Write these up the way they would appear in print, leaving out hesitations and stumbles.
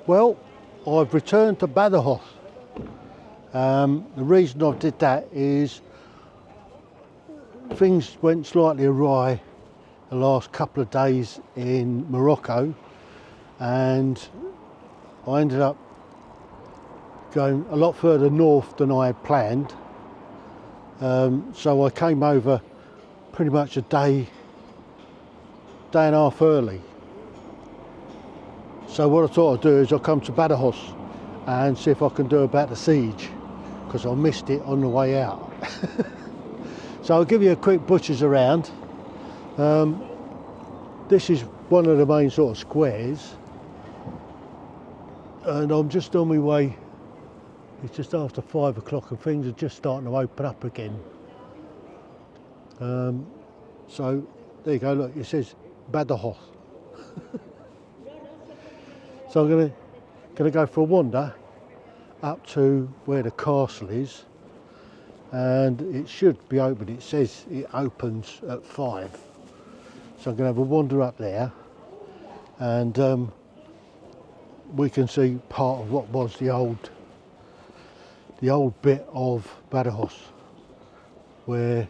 Well, I've returned to Badajoz. The reason I did that is things went slightly awry the last couple of days in Morocco, and I ended up going a lot further north than I had planned. So I came over pretty much a day and a half early. So what I thought I'd do is I'll come to Badajoz and see if I can do about the siege, because I missed it on the way out. So I'll give you a quick butcher's around. This is one of the main sort of squares, and I'm just on my way. It's just after 5 o'clock and things are just starting to open up again. So there you go, look, it says Badajoz. So I'm gonna go for a wander up to where the castle is, and it should be open. It says it opens at 5. So I'm gonna have a wander up there, and we can see part of what was the old bit of Badajoz, where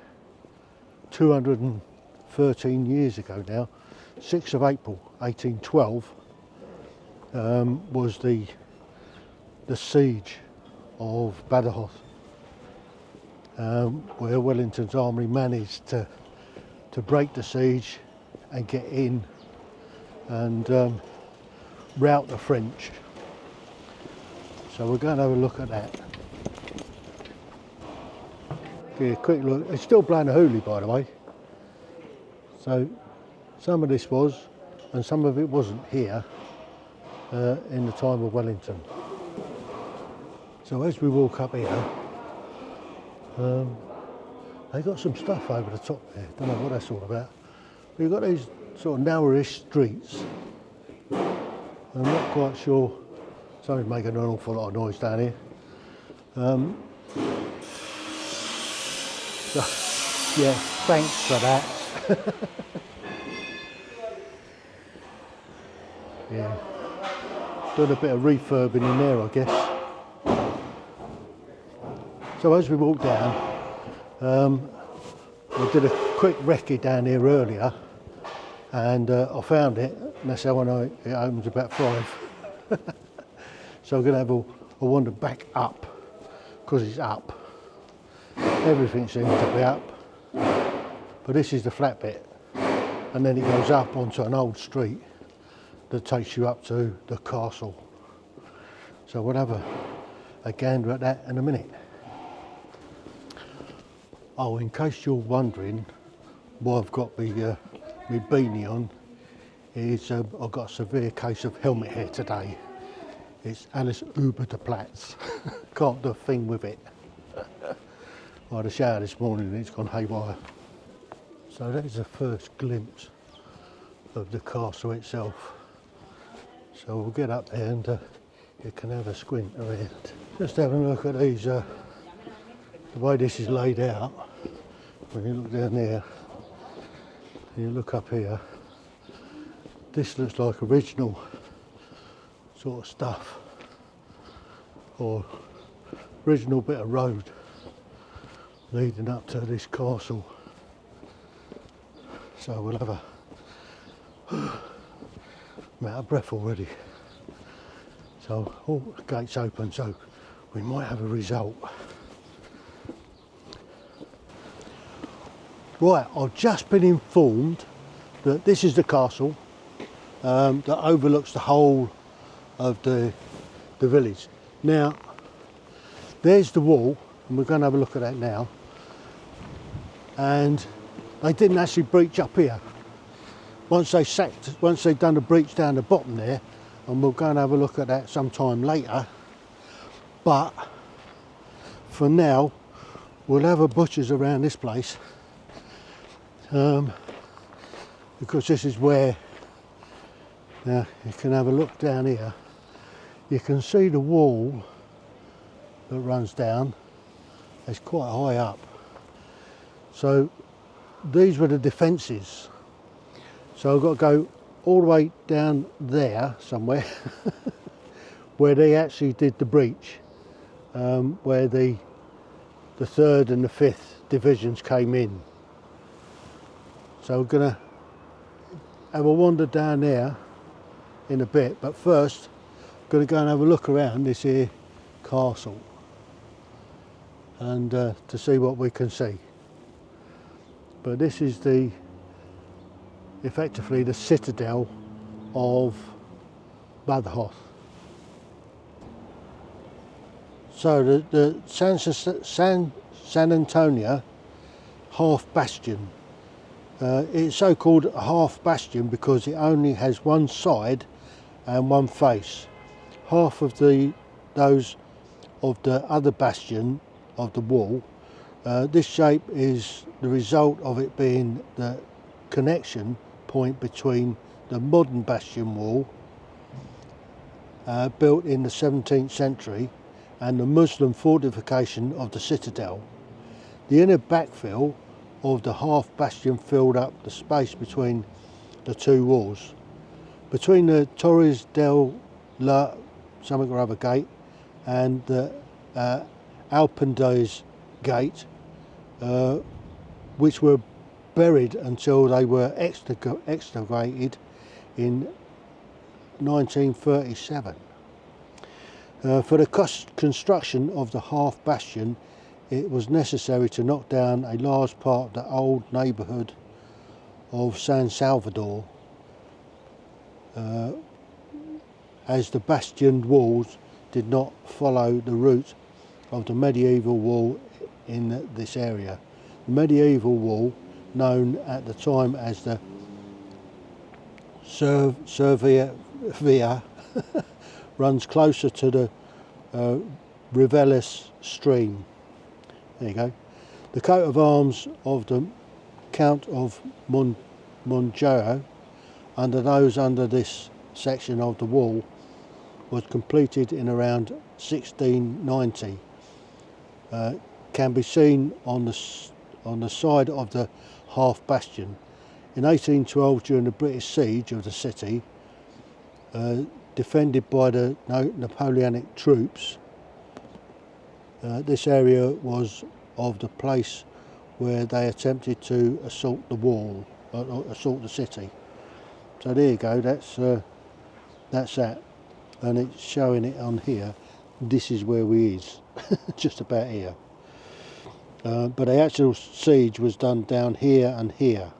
213 years ago now, 6th of April 1812, was the siege of Badajoz, where Wellington's army managed to break the siege and get in and rout the French. So we're going to have a look at that. Give you a quick look. It's still blowing a hoolie, by the way. So some of this was, and some of it wasn't here in the time of Wellington. So as we walk up here, they got some stuff over the top there. Don't know what that's all about. But you've got these sort of narrowish streets. I'm not quite sure. Somebody's making an awful lot of noise down here. So, yeah, thanks for that. Yeah, done a bit of refurbing in there, I guess. So as we walk down, I did a quick recce down here earlier, and I found it, and that's how I know it opens about 5. So I'm going to have a wander back up, because it's up. Everything seems to be up, but this is the flat bit, and then it goes up onto an old street that takes you up to the castle. So we'll have a gander at that in a minute. Oh, in case you're wondering why I've got my beanie on, is I've got a severe case of helmet hair today. It's Alice Uber de Platz. Can't do a thing with it. I had a shower this morning and it's gone haywire. So that is the first glimpse of the castle itself. So we'll get up there and you can have a squint around. Just having a look at these, the way this is laid out. When you look down there, and you look up here, this looks like original sort of stuff, or original bit of road leading up to this castle. So we'll have I'm out of breath already. So all the gates open, so we might have a result. Right, I've just been informed that this is the castle that overlooks the whole of the village. Now, there's the wall, and we're going to have a look at that now. And they didn't actually breach up here. Once they'd done the breach down the bottom there, and we'll go and have a look at that sometime later. But for now, we'll have a butcher's around this place, because this is where, now you can have a look down here. You can see the wall that runs down. It's quite high up. So these were the defences. So I've got to go all the way down there somewhere where they actually did the breach, where the 3rd and the 5th divisions came in. So we're going to have a wander down there in a bit, but first I'm going to go and have a look around this here castle and to see what we can see. But this is effectively the citadel of Badajoz. So the San Antonio half bastion, it's so called a half bastion because it only has one side and one face. Half of those of the other bastion of the wall, this shape is the result of it being the connection point between the modern bastion wall built in the 17th century and the Muslim fortification of the citadel. The inner backfill of the half bastion filled up the space between the two walls. Between the Torres del la something or other gate and the Alpendays gate, which were buried until they were excavated in 1937. For the construction of the half bastion, it was necessary to knock down a large part of the old neighbourhood of San Salvador, as the bastioned walls did not follow the route of the medieval wall in this area. The medieval wall, known at the time as the Servia, runs closer to the Rivelis stream. There you go. The coat of arms of the Count of Monjaro, under this section of the wall, was completed in around 1690. Can be seen on the side of the half bastion. In 1812, during the British siege of the city, defended by the Napoleonic troops, this area was of the place where they attempted to assault the wall, assault the city. So there you go, that's that, and it's showing it on here. This is where we is, just about here. But the actual siege was done down here and here.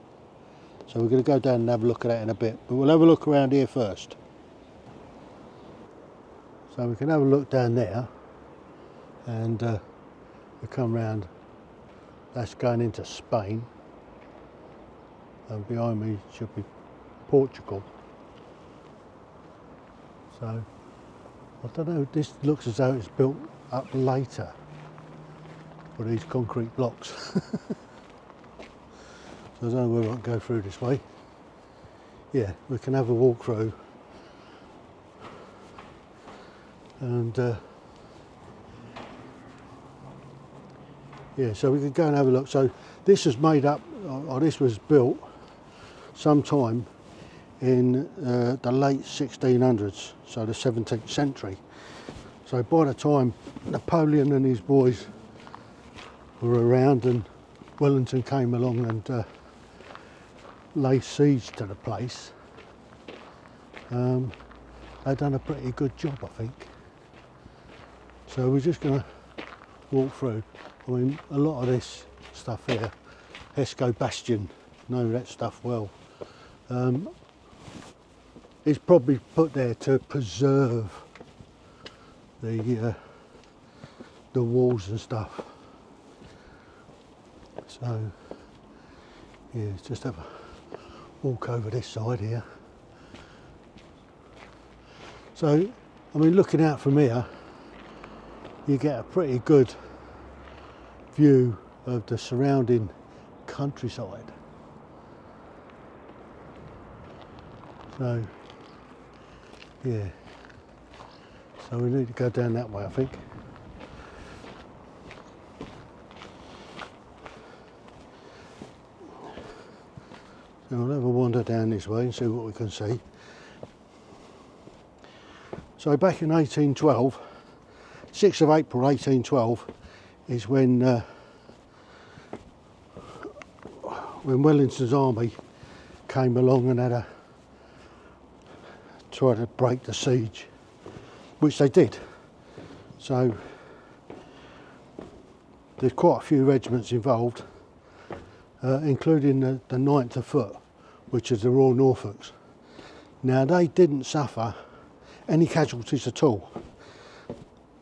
So we're going to go down and have a look at that in a bit, but we'll have a look around here first. So we can have a look down there, and we come round. That's going into Spain, and behind me should be Portugal. So I don't know, this looks as though it's built up later with these concrete blocks. So I don't know whether I can go through this way. Yeah, we can have a walk through, and yeah, so we can go and have a look. So this was made up, or this was built sometime in the late 1600s, so the 17th century. So by the time Napoleon and his boys were around and Wellington came along and laid siege to the place, they'd done a pretty good job, I think. So we're just going to walk through. I mean, a lot of this stuff here, Esco Bastion, know that stuff well. It's probably put there to preserve the walls and stuff. So yeah, just have a walk over this side here. So, I mean, looking out from here, you get a pretty good view of the surrounding countryside. So, yeah, so we need to go down that way, I think. So we'll have a wander down this way and see what we can see. So back in 1812, 6th of April 1812 is when Wellington's army came along and had a try to break the siege, which they did. So there's quite a few regiments involved, including the 9th of Foot, which is the Royal Norfolks. Now they didn't suffer any casualties at all,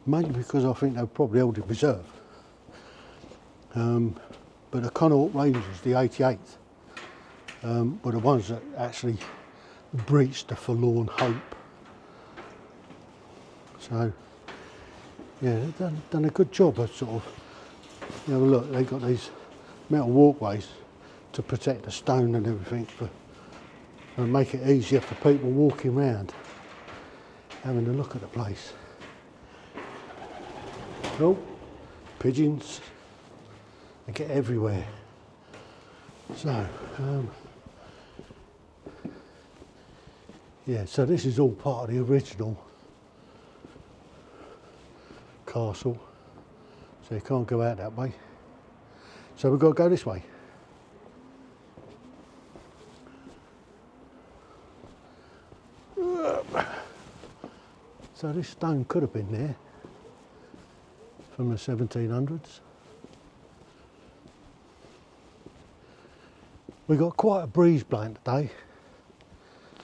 mainly because I think they were probably held in reserve. But the Connaught Rangers, the 88th, were the ones that actually breached the forlorn hope. So, yeah, they've done a good job of sort of, you know, look, they've got these metal walkways to protect the stone and everything, and make it easier for people walking around, having a look at the place. Oh, pigeons. They get everywhere. So, yeah, so this is all part of the original castle. So you can't go out that way. So we've got to go this way. So this stone could have been there from the 1700s. We got quite a breeze blowing today,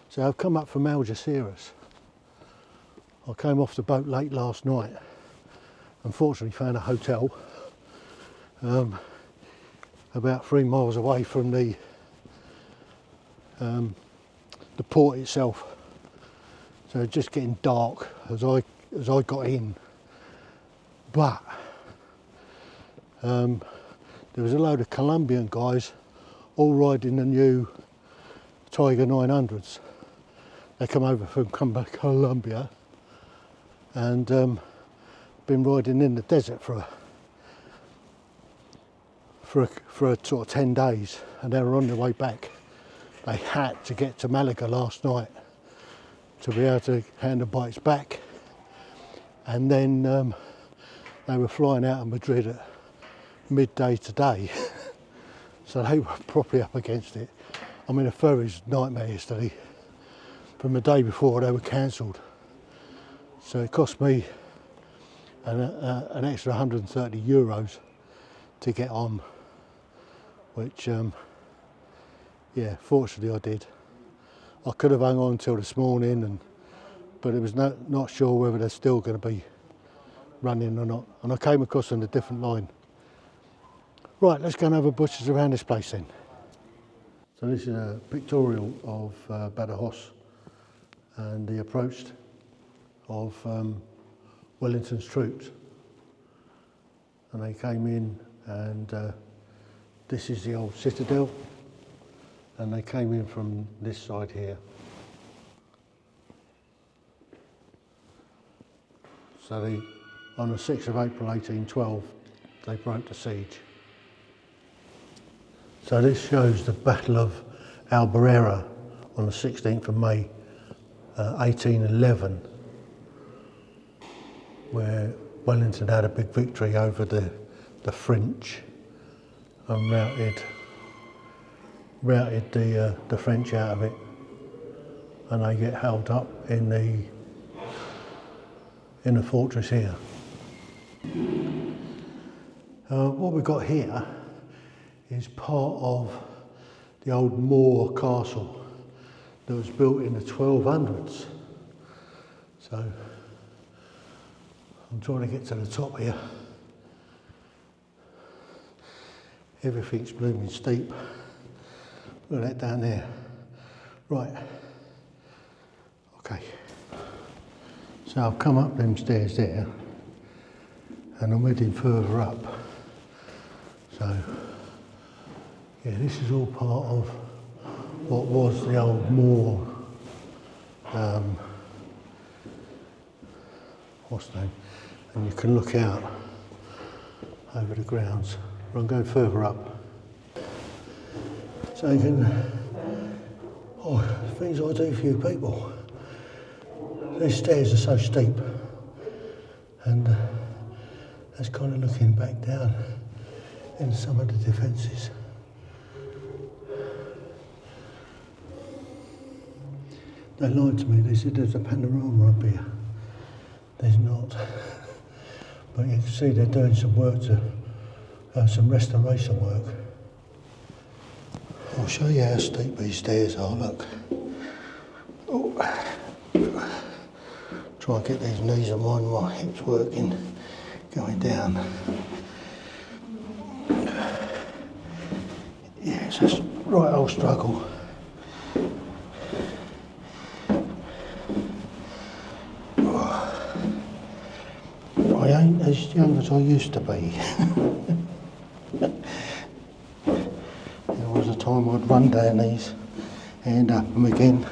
so I've come up from Algeciras. I came off the boat late last night. Unfortunately, found a hotel about 3 miles away from the port itself. So it's just getting dark as I got in, but there was a load of Colombian guys all riding the new Tiger 900s. They come over from Colombia and been riding in the desert for a sort of 10 days, and they were on their way back. They had to get to Malaga last night to be able to hand the bikes back, and then they were flying out of Madrid at midday today. So they were properly up against it. I mean, the ferry's nightmare yesterday. From the day before, they were cancelled. So it cost me an extra 130 euros to get on, which, yeah, fortunately I did. I could have hung on until this morning, but it was not sure whether they're still going to be running or not. And I came across on a different line. Right, let's go and have a butcher's around this place then. So this is a pictorial of Badajoz and the approach of Wellington's troops. And they came in, and this is the old citadel, and they came in from this side here. So on the 6th of April 1812, they broke the siege. So this shows the Battle of Albuera on the 16th of May 1811, where Wellington had a big victory over the French and routed the French out of it, and they get held up in the fortress here. What we've got here is part of the old Moor castle that was built in the 1200s. So I'm trying to get to the top here. Everything's blooming steep. Look at that down there. Right. Okay. So I've come up them stairs there, and I'm heading further up. So, yeah, this is all part of what was the old Moor, what's the name? And you can look out over the grounds. I'm going further up. So you can, things I do for you people. these stairs are so steep, and that's kind of looking back down in some of the defences. They lied to me, they said there's a panorama up here. There's not. But you can see they're doing some work some restoration work. I'll show you how steep these stairs are, look. Oh. Try and get these knees and my hips working, going down. Yeah, it's a right old struggle. I ain't as young as I used to be. There was a time I'd run down these and up them again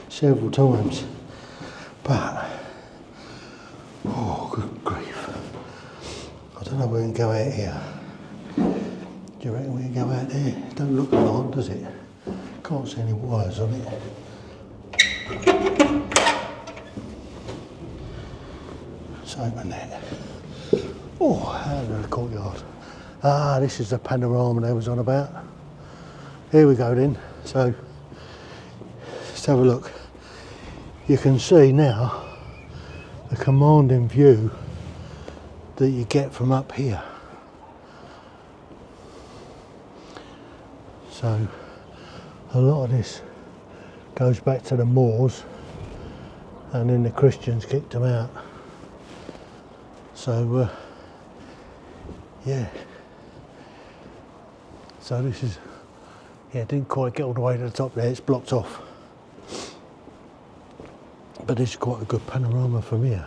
several times. But, oh, good grief. I don't know where we can go out here. Do you reckon we can go out there? It don't look like, does it? Can't see any wires on it. Let's open that. Oh, out of the courtyard. Ah, this is the panorama they was on about. Here we go then. So, let's have a look. You can see now the commanding view that you get from up here. So a lot of this goes back to the Moors, and then the Christians kicked them out. So yeah. So this is, yeah, didn't quite get all the way to the top there, it's blocked off. But this is quite a good panorama from here.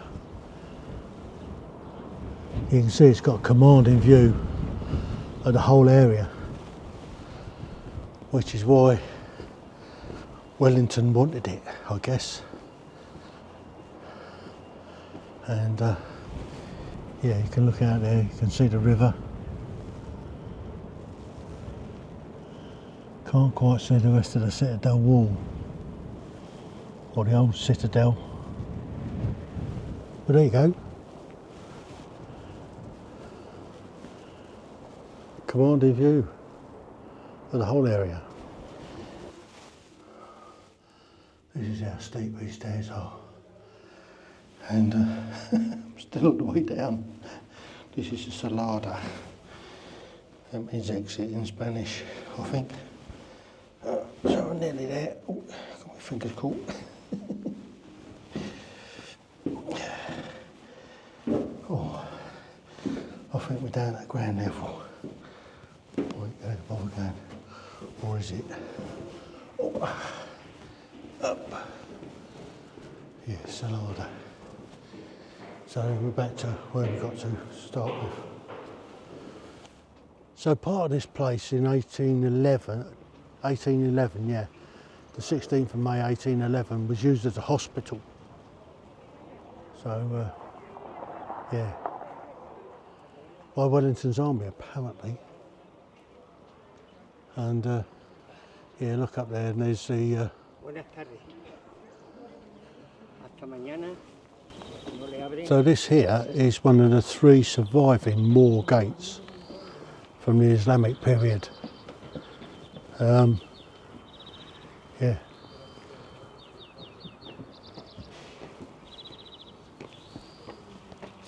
You can see it's got a commanding view of the whole area, which is why Wellington wanted it, I guess. And yeah, you can look out there, you can see the river. Can't quite see the rest of the Citadel wall, or the old Citadel. But there you go. Commanding view of the whole area. This is how steep these stairs are. And I'm still on the way down. This is the Salada. That means exit in Spanish, I think. So I'm nearly there. Oh, got my fingers caught. Oh, I think we're down at ground level. Bother going. Or is it? Oh, up. Yeah, Salada. So we're back to where we got to start with. So part of this place in 1811, yeah, the 16th of May 1811 was used as a hospital. So, yeah, by Wellington's army apparently. And yeah, look up there and there's the... Buenas tardes. Hasta mañana. No le abren. So this here is one of the 3 surviving Moor gates from the Islamic period. Yeah.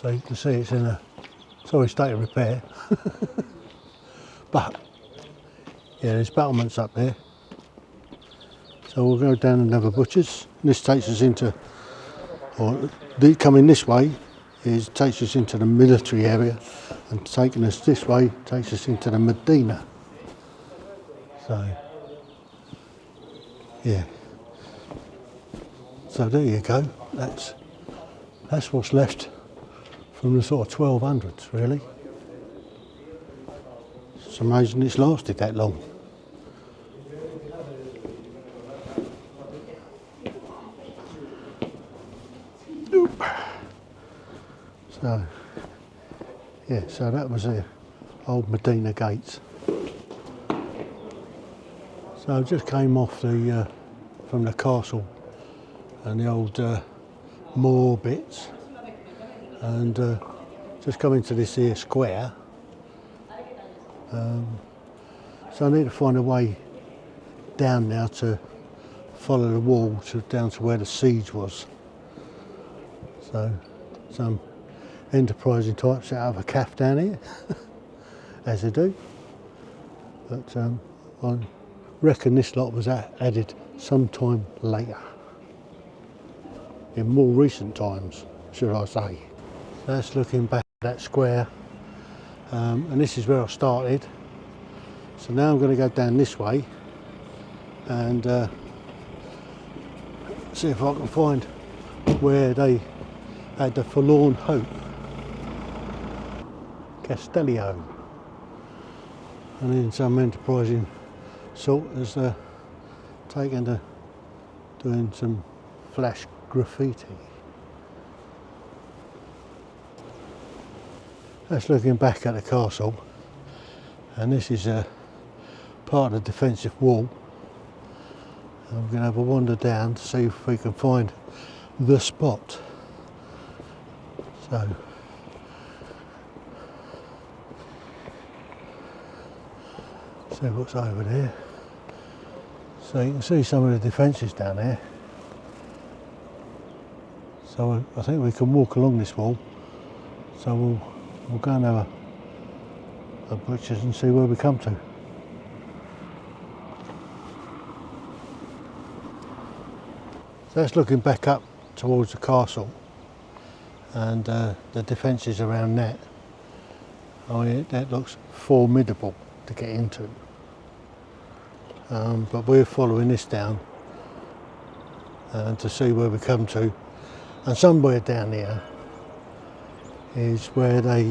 So you can see it's in a sorry state of repair. But yeah, there's battlements up there. So we'll go down and have a butcher's. This takes us into, or coming this way takes us into the military area, and taking us this way takes us into the Medina. So yeah. So there you go. That's what's left from the sort of 1200s, really. It's amazing it's lasted that long. So, yeah, so that was the old Medina gates. So I just came off from the castle and the old more bits, and just come into this here square. So I need to find a way down now to follow the wall down to where the siege was. So some enterprising types set up a caff down here, as they do. But I reckon this lot was added sometime later, in more recent times, should I say. That's looking back at that square, and this is where I started. So now I'm going to go down this way and see if I can find where they had the forlorn hope, Castellio. And then some enterprising sort has taken to doing some flash graffiti. That's looking back at the castle, and this is part of the defensive wall. And we're going to have a wander down to see if we can find the spot. So see what's over there. So you can see some of the defences down there. So I think we can walk along this wall. So we'll go and have a butcher's and see where we come to. So that's looking back up towards the castle and the defences around that. Oh yeah, that looks formidable to get into. But we're following this down to see where we come to. And somewhere down here is where they,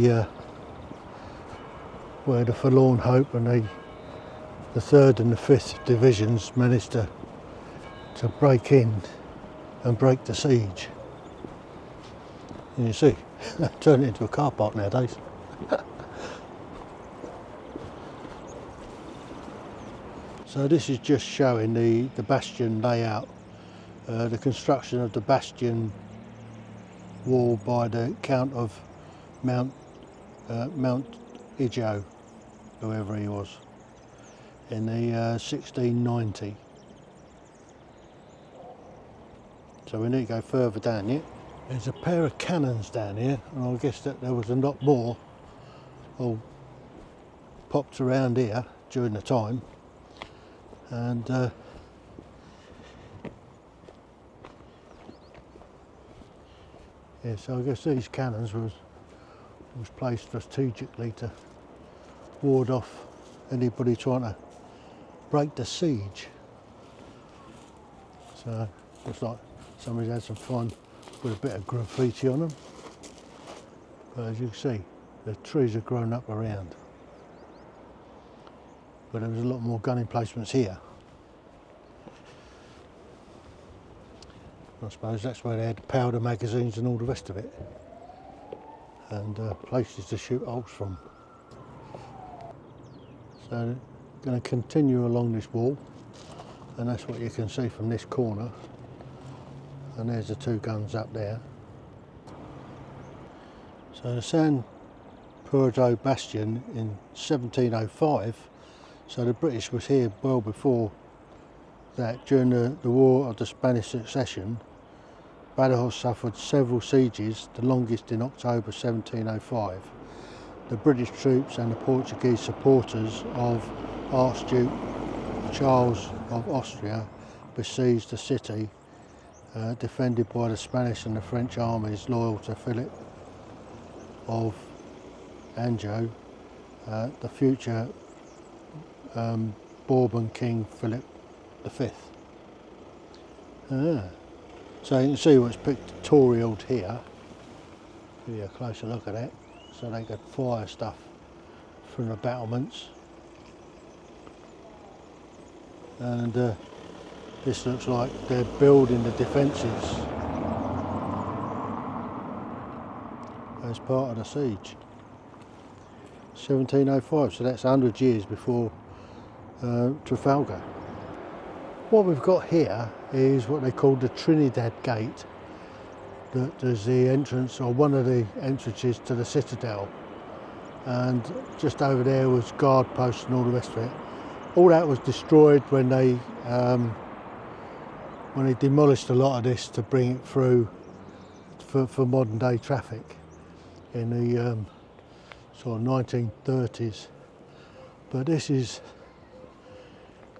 where the Forlorn Hope and the 3rd and the 5th divisions managed to break in and break the siege. And you see, turn it into a car park nowadays. So this is just showing the bastion layout, the construction of the bastion wall by the Count of Mount Ijo, whoever he was, in the 1690. So we need to go further down here. There's a pair of cannons down here, and I guess that there was a lot more all popped around here during the time. And yeah, so I guess these cannons was placed strategically to ward off anybody trying to break the siege. So looks like somebody's had some fun with a bit of graffiti on them. But as you can see, the trees have grown up around. But there was a lot more gun emplacements here. I suppose that's where they had the powder magazines and all the rest of it. And places to shoot holes from. So going to continue along this wall, and that's what you can see from this corner. And there's the 2 guns up there. So the San Purdo Bastion in 1705, so the British was here well before that. During the War of the Spanish Succession, Badajoz suffered several sieges, the longest in October 1705. The British troops and the Portuguese supporters of Archduke Charles of Austria besieged the city, defended by the Spanish and the French armies loyal to Philip of Anjou, the future Bourbon King Philip V. So you can see what's pictorialed here. Give you a closer look at it. So they could fire stuff from the battlements. And this looks like they're building the defences as part of the siege. 1705, so that's 100 years before Trafalgar. What we've got here is what they call the Trinidad Gate, that there's the entrance, or one of the entrances to the citadel, and just over there was guard posts and all the rest of it. All that was destroyed when they demolished a lot of this to bring it through for modern day traffic in the sort of 1930s. But this is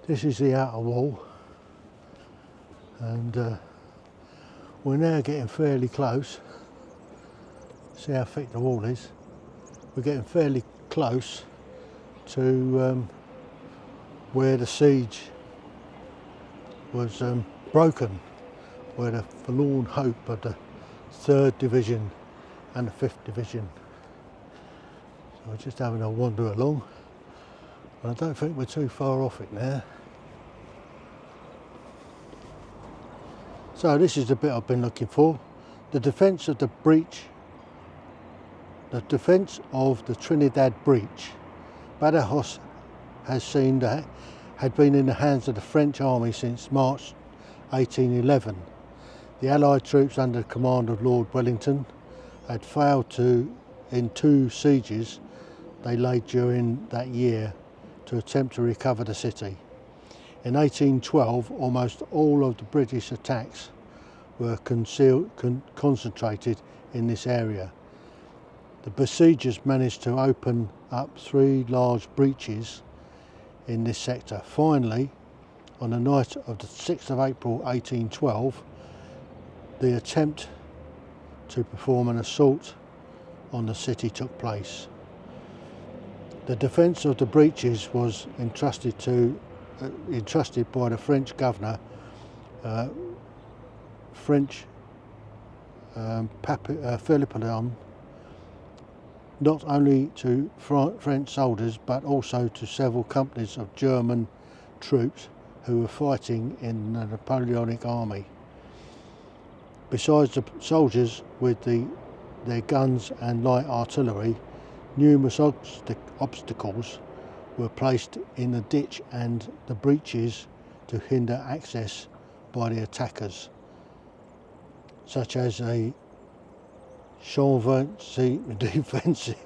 the outer wall, and we're now getting fairly close. See how thick the wall is? We're getting fairly close to where the siege was broken, where the forlorn hope of the 3rd Division and the 5th Division. So we're just having a wander along. I don't think we're too far off it now. So this is the bit I've been looking for. The defence of the breach, the defence of the Trinidad breach. Badajoz has seen that had been in the hands of the French army since March 1811. The Allied troops under the command of Lord Wellington had failed in 2 sieges they laid during that year to attempt to recover the city. In 1812, almost all of the British attacks were concentrated in this area. The besiegers managed to open up 3 large breaches in this sector. Finally, on the night of the 6th of April 1812, the attempt to perform an assault on the city took place. The defence of the breaches was entrusted by the French governor, Philippon, not only to French soldiers but also to several companies of German troops who were fighting in the Napoleonic army. Besides the soldiers with their guns and light artillery, numerous obstacles were placed in the ditch and the breaches to hinder access by the attackers, such as a chanvre defensive,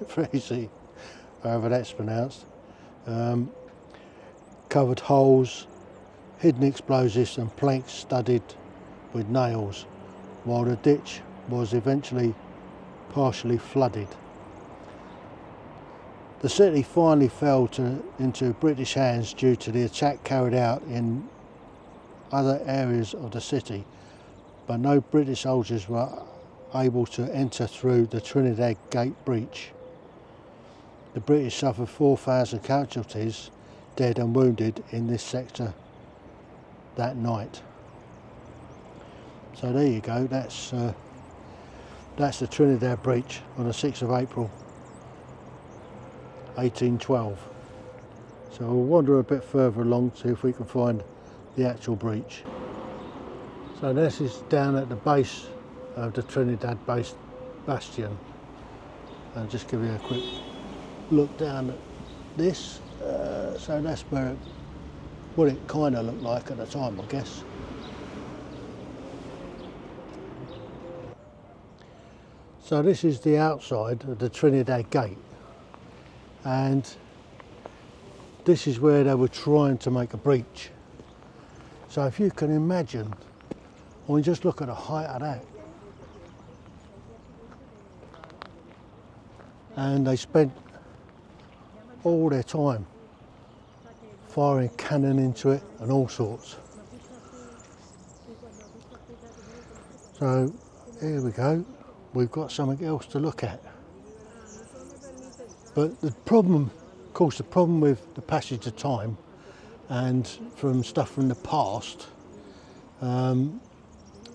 however that's pronounced, covered holes, hidden explosives and planks studded with nails, while the ditch was eventually partially flooded. The city finally fell into British hands due to the attack carried out in other areas of the city, but no British soldiers were able to enter through the Trinidad Gate breach. The British suffered 4,000 casualties, dead and wounded, in this sector that night. So there you go, that's the Trinidad breach on the 6th of April 1812. So we'll wander a bit further along, see if we can find the actual breach. So this is down at the base of the Trinidad bastion. I'll just give you a quick look down at this. So that's what it kind of looked like at the time, I guess. So this is the outside of the Trinidad Gate, and this is where they were trying to make a breach. So if you can imagine, I mean, just look at the height of that. And they spent all their time firing cannon into it and all sorts. So here we go, we've got something else to look at. But the problem, of course, the problem with the passage of time and from stuff from the past,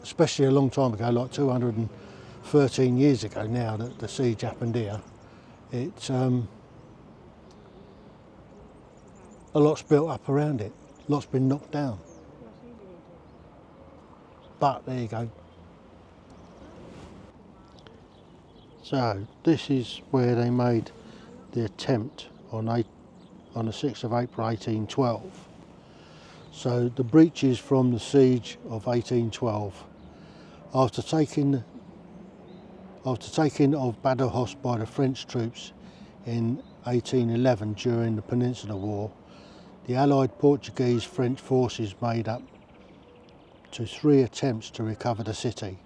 especially a long time ago, like 213 years ago now that the siege happened here, it's a lot's built up around it, lot's been knocked down. But there you go. So this is where they made the attempt on the 6th of April 1812. So the breaches from the siege of 1812. After taking After taking of Badajoz by the French troops in 1811 during the Peninsular War, the Allied Portuguese-French forces made up to 3 attempts to recover the city,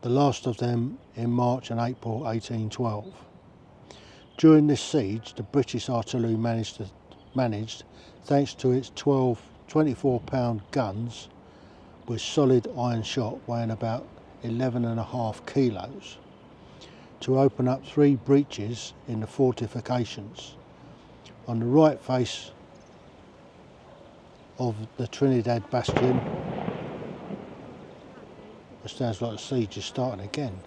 the last of them in March and April 1812. During this siege, the British artillery managed, thanks to its 24-pound guns with solid iron shot weighing about 11.5 kilos, to open up 3 breaches in the fortifications. On the right face of the Trinidad Bastion, it sounds like the siege is starting again,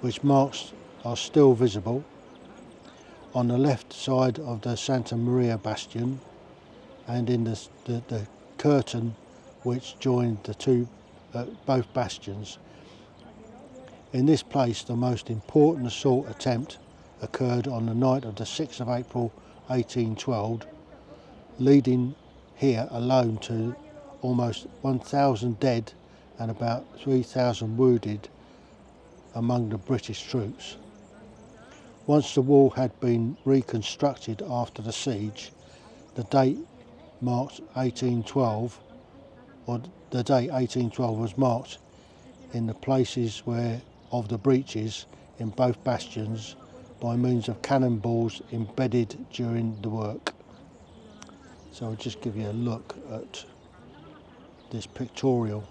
which marks are still visible. On the left side of the Santa Maria Bastion, and in the curtain which joined the both bastions. In this place, the most important assault attempt occurred on the night of the 6th of April 1812, leading here alone to almost 1,000 dead and about 3,000 wounded among the British troops. Once the wall had been reconstructed after the siege, the date marked 1812, or the date 1812 was marked in the places where of the breaches in both bastions by means of cannonballs embedded during the work. So I'll just give you a look at this pictorial.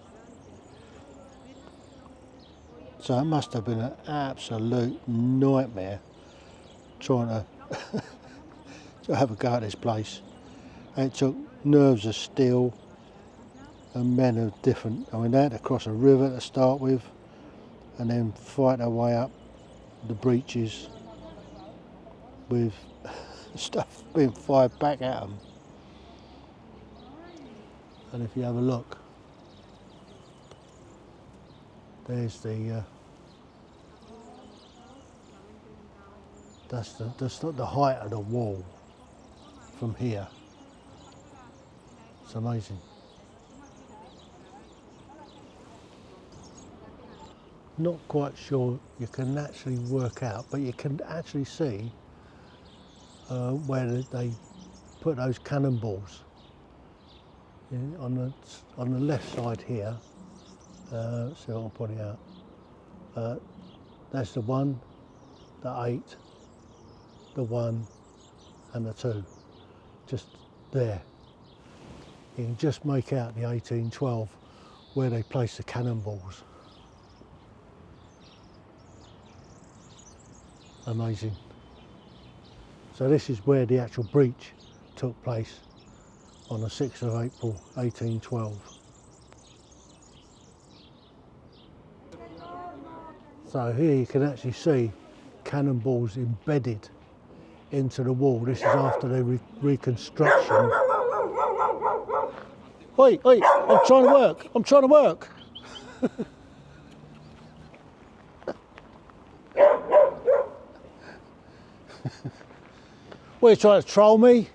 So it must have been an absolute nightmare trying to have a go at this place. And it took nerves of steel and men of different, I mean, they had to cross a river to start with and then fight their way up the breaches with stuff being fired back at them. And if you have a look, there's the that's the height of the wall from here. It's amazing. Not quite sure you can actually work out, but you can actually see where they put those cannonballs. On the left side here, let's see what I'm putting out. That's the 1, the 8, the 1 and the 2, just there. You can just make out the 1812 where they placed the cannonballs. Amazing. So this is where the actual breach took place on the 6th of April 1812. So here you can actually see cannonballs embedded into the wall. This is after the reconstruction. Oi, oi, I'm trying to work. What, are you trying to troll me?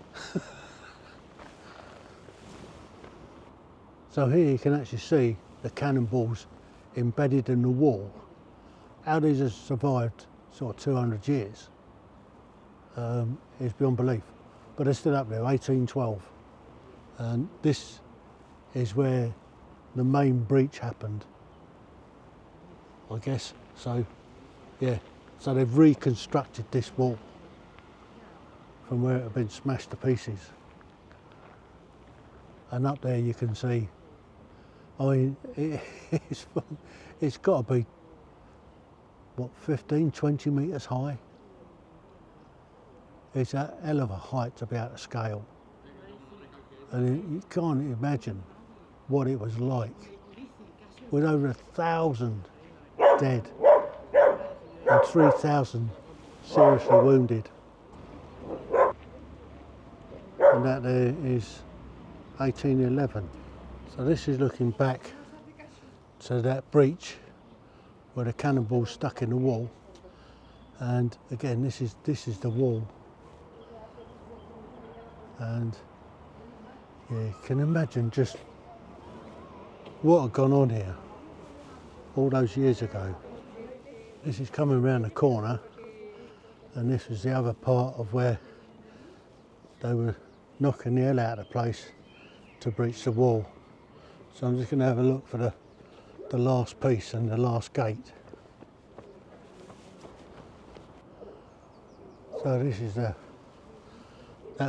So here you can actually see the cannonballs embedded in the wall. How these have survived sort of 200 years is beyond belief. But they're still up there, 1812. And this is where the main breach happened, I guess. So, yeah, so they've reconstructed this wall from where it had been smashed to pieces. And up there you can see, I mean, it's got to be, what, 15, 20 metres high? It's a hell of a height to be able to scale. And you can't imagine what it was like with over 1,000 dead and 3,000 seriously wounded. And that there is 1811. So this is looking back to that breach where the cannonball stuck in the wall. And again, this is the wall. And yeah, you can imagine just what had gone on here all those years ago. This is coming around the corner, and this is the other part of where they were knocking the hell out of the place to breach the wall. So I'm just going to have a look for the last piece and the last gate. So this is that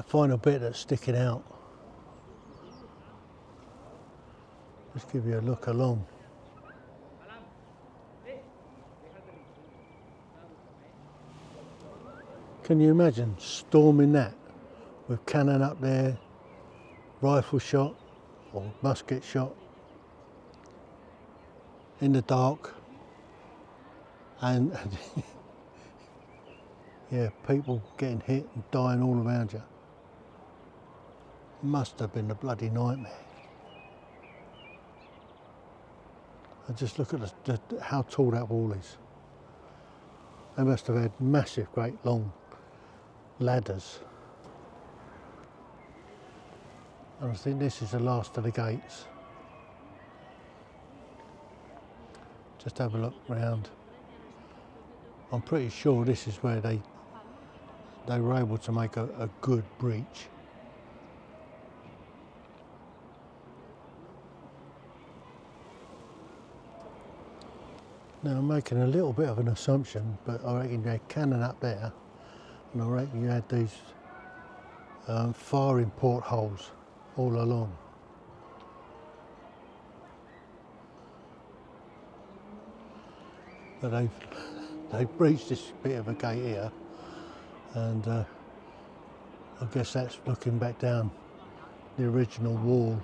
final bit that's sticking out. Just give you a look along. Can you imagine storming that with cannon up there, rifle shot or musket shot in the dark, and yeah, people getting hit and dying all around you. Must have been a bloody nightmare. And just look at how tall that wall is. They must have had massive, great long ladders. And I think this is the last of the gates. Just have a look round. I'm pretty sure this is where they were able to make a good breach. Now I'm making a little bit of an assumption, but I reckon you had cannon up there, and I reckon you had these firing portholes all along. But they've breached this bit of a gate here, and I guess that's looking back down the original wall